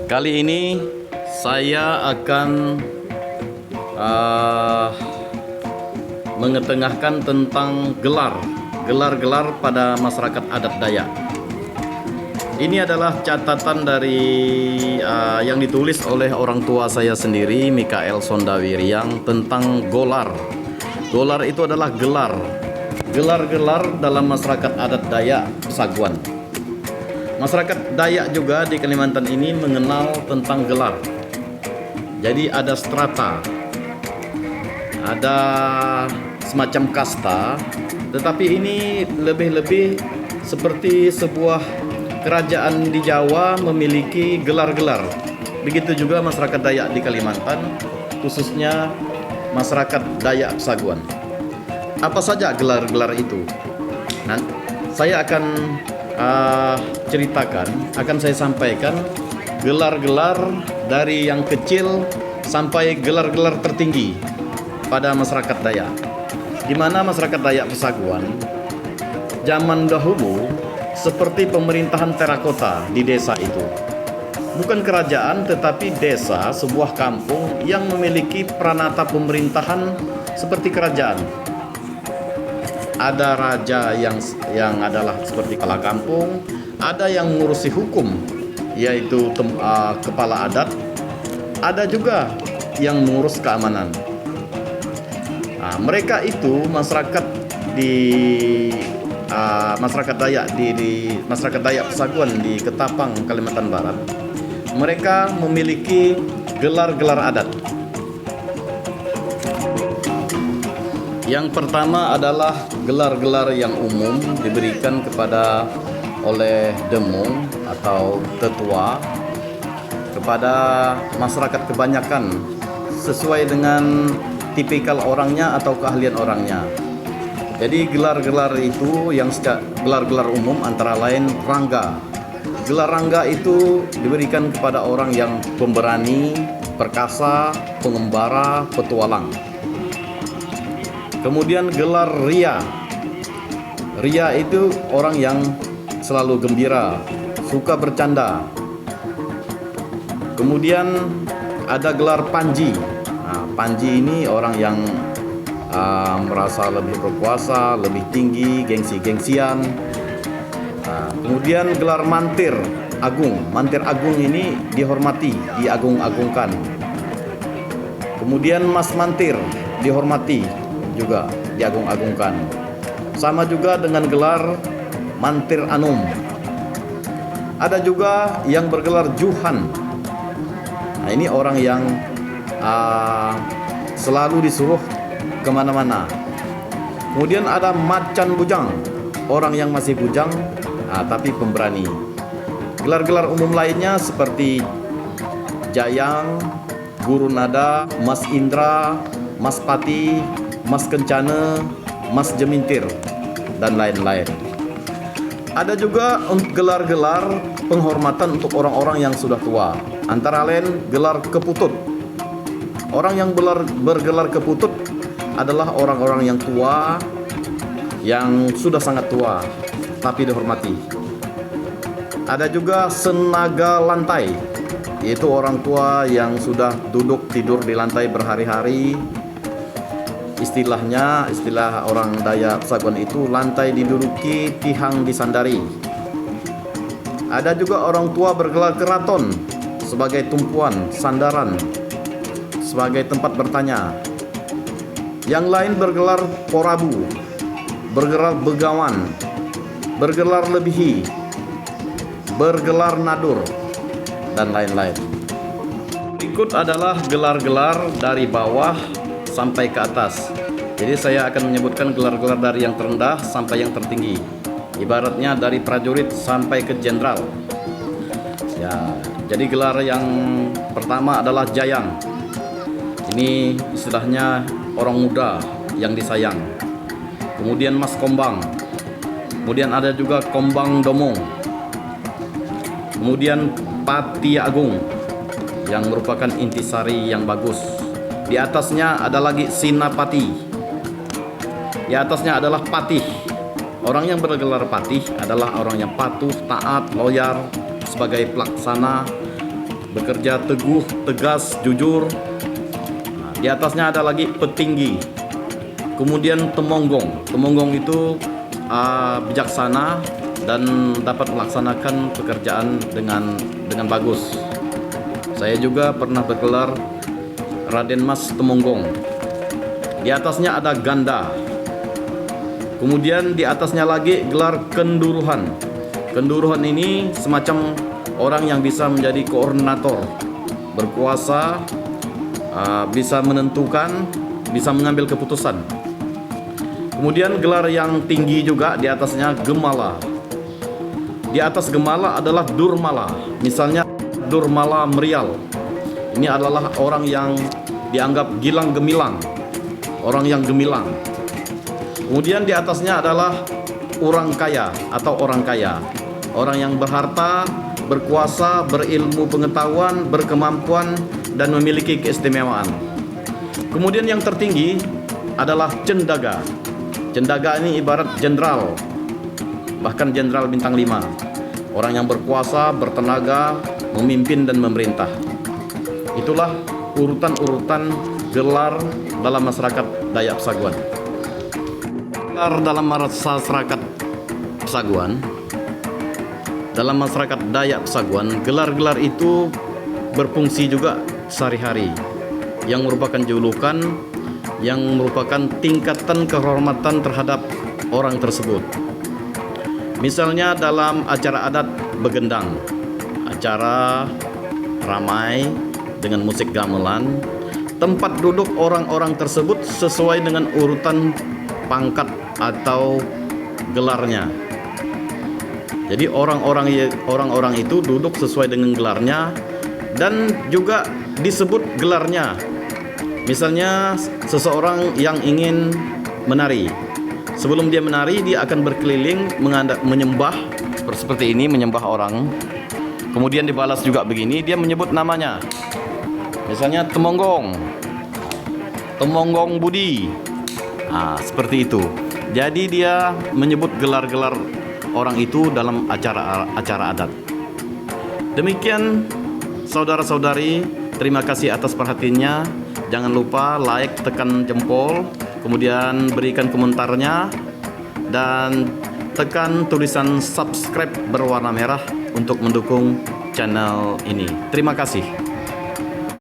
Kali ini saya akan mengetengahkan tentang gelar-gelar pada masyarakat adat Dayak. Ini adalah catatan dari yang ditulis oleh orang tua saya sendiri, Mikael Sondawiriang, tentang golar. Golar itu adalah gelar-gelar dalam masyarakat adat Dayak Pesaguan. Masyarakat Dayak juga di Kalimantan ini mengenal tentang gelar. Jadi ada strata, ada semacam kasta, tetapi ini lebih-lebih seperti sebuah kerajaan di Jawa memiliki gelar-gelar. Begitu juga masyarakat Dayak di Kalimantan, khususnya masyarakat Dayak Pesaguan. Apa saja gelar-gelar itu? Nah, saya akan akan saya sampaikan gelar-gelar dari yang kecil sampai gelar-gelar tertinggi pada masyarakat Dayak. Di mana masyarakat Dayak Pesaguan zaman dahulu seperti pemerintahan terakota di desa itu. Bukan kerajaan tetapi desa, sebuah kampung yang memiliki peranata pemerintahan seperti kerajaan. Ada raja yang adalah seperti kepala kampung, ada yang mengurusi hukum yaitu kepala adat, ada juga yang mengurus keamanan. Nah, mereka itu masyarakat Dayak di masyarakat Dayak Pesaguan di Ketapang, Kalimantan Barat. Mereka memiliki gelar-gelar adat. Yang pertama adalah gelar-gelar yang umum diberikan oleh demung atau tetua kepada masyarakat kebanyakan sesuai dengan tipikal orangnya atau keahlian orangnya. Jadi gelar-gelar itu gelar-gelar umum antara lain rangga. Gelar rangga itu diberikan kepada orang yang pemberani, perkasa, pengembara, petualang. Kemudian gelar ria. Ria itu orang yang selalu gembira, suka bercanda. Kemudian ada gelar panji. Nah, panji ini orang yang merasa lebih berkuasa, lebih tinggi, gengsi-gengsian. Nah, kemudian gelar mantir agung. Mantir agung ini dihormati, diagung-agungkan. Kemudian mas mantir dihormati, juga diagung-agungkan. Sama juga dengan gelar mantir anum. Ada juga yang bergelar juhan. Nah, ini orang yang selalu disuruh kemana-mana. Kemudian ada macan bujang, orang yang masih bujang tapi pemberani. Gelar-gelar umum lainnya seperti jayang, guru nada, mas indra, mas pati, mas kencana, mas jemintir, dan lain-lain. Ada juga gelar-gelar penghormatan untuk orang-orang yang sudah tua. Antara lain gelar keputut. Orang yang bergelar keputut adalah orang-orang yang tua, yang sudah sangat tua, tapi dihormati. Ada juga senaga lantai, yaitu orang tua yang sudah duduk tidur di lantai berhari-hari. Istilah orang Dayak Pesaguan itu lantai diduduki, tihang disandari. Ada juga orang tua bergelar keraton sebagai tumpuan, sandaran, sebagai tempat bertanya. Yang lain bergelar porabu, bergelar begawan, bergelar lebihi, bergelar nadur, dan lain-lain. Berikut adalah gelar-gelar dari bawah sampai ke atas. Jadi saya akan menyebutkan gelar-gelar dari yang terendah sampai yang tertinggi. Ibaratnya dari prajurit sampai ke jenderal. Ya, jadi gelar yang pertama adalah jayang. Ini istilahnya orang muda yang disayang. Kemudian mas kombang. Kemudian ada juga kombang domong. Kemudian pati agung yang merupakan intisari yang bagus. Di atasnya ada lagi sinapati. Di atasnya adalah patih. Orang yang bergelar patih adalah orang yang patuh, taat, loyal sebagai pelaksana bekerja teguh, tegas, jujur. Nah, di atasnya ada lagi petinggi. Kemudian temonggong. Temonggong itu bijaksana dan dapat melaksanakan pekerjaan dengan bagus. Saya juga pernah bergelar Raden Mas Temonggong. Di atasnya ada ganda. Kemudian di atasnya lagi gelar kenduruhan. Kenduruhan ini semacam orang yang bisa menjadi koordinator, berkuasa, bisa menentukan, bisa mengambil keputusan. Kemudian gelar yang tinggi juga di atasnya gemala. Di atas gemala adalah durmala. Misalnya Durmala Merial. Ini adalah orang yang dianggap gilang gemilang, orang yang gemilang. Kemudian di atasnya adalah orang kaya atau orang kaya, orang yang berharta, berkuasa, berilmu pengetahuan, berkemampuan, dan memiliki keistimewaan. Kemudian yang tertinggi adalah cendaga. Cendaga ini ibarat jenderal, bahkan jenderal bintang 5. Orang yang berkuasa, bertenaga, memimpin dan memerintah. Itulah urutan-urutan gelar dalam masyarakat Dayak Pesaguan. Gelar dalam masyarakat Pesaguan, dalam masyarakat Dayak Pesaguan, gelar-gelar itu berfungsi juga sehari-hari, yang merupakan julukan, yang merupakan tingkatan kehormatan terhadap orang tersebut. Misalnya dalam acara adat begendang, acara ramai dengan musik gamelan, tempat duduk orang-orang tersebut sesuai dengan urutan pangkat atau gelarnya. Jadi orang-orang itu duduk sesuai dengan gelarnya dan juga disebut gelarnya. Misalnya seseorang yang ingin menari, sebelum dia menari dia akan berkeliling menyembah seperti ini, menyembah orang. Kemudian dibalas juga begini, dia menyebut namanya. Misalnya Temonggong, Temonggong Budi. Seperti itu. Jadi dia menyebut gelar-gelar orang itu dalam acara adat. Demikian saudara-saudari, terima kasih atas perhatiannya. Jangan lupa like, tekan jempol, kemudian berikan komentarnya, dan tekan tulisan subscribe berwarna merah untuk mendukung channel ini. Terima kasih.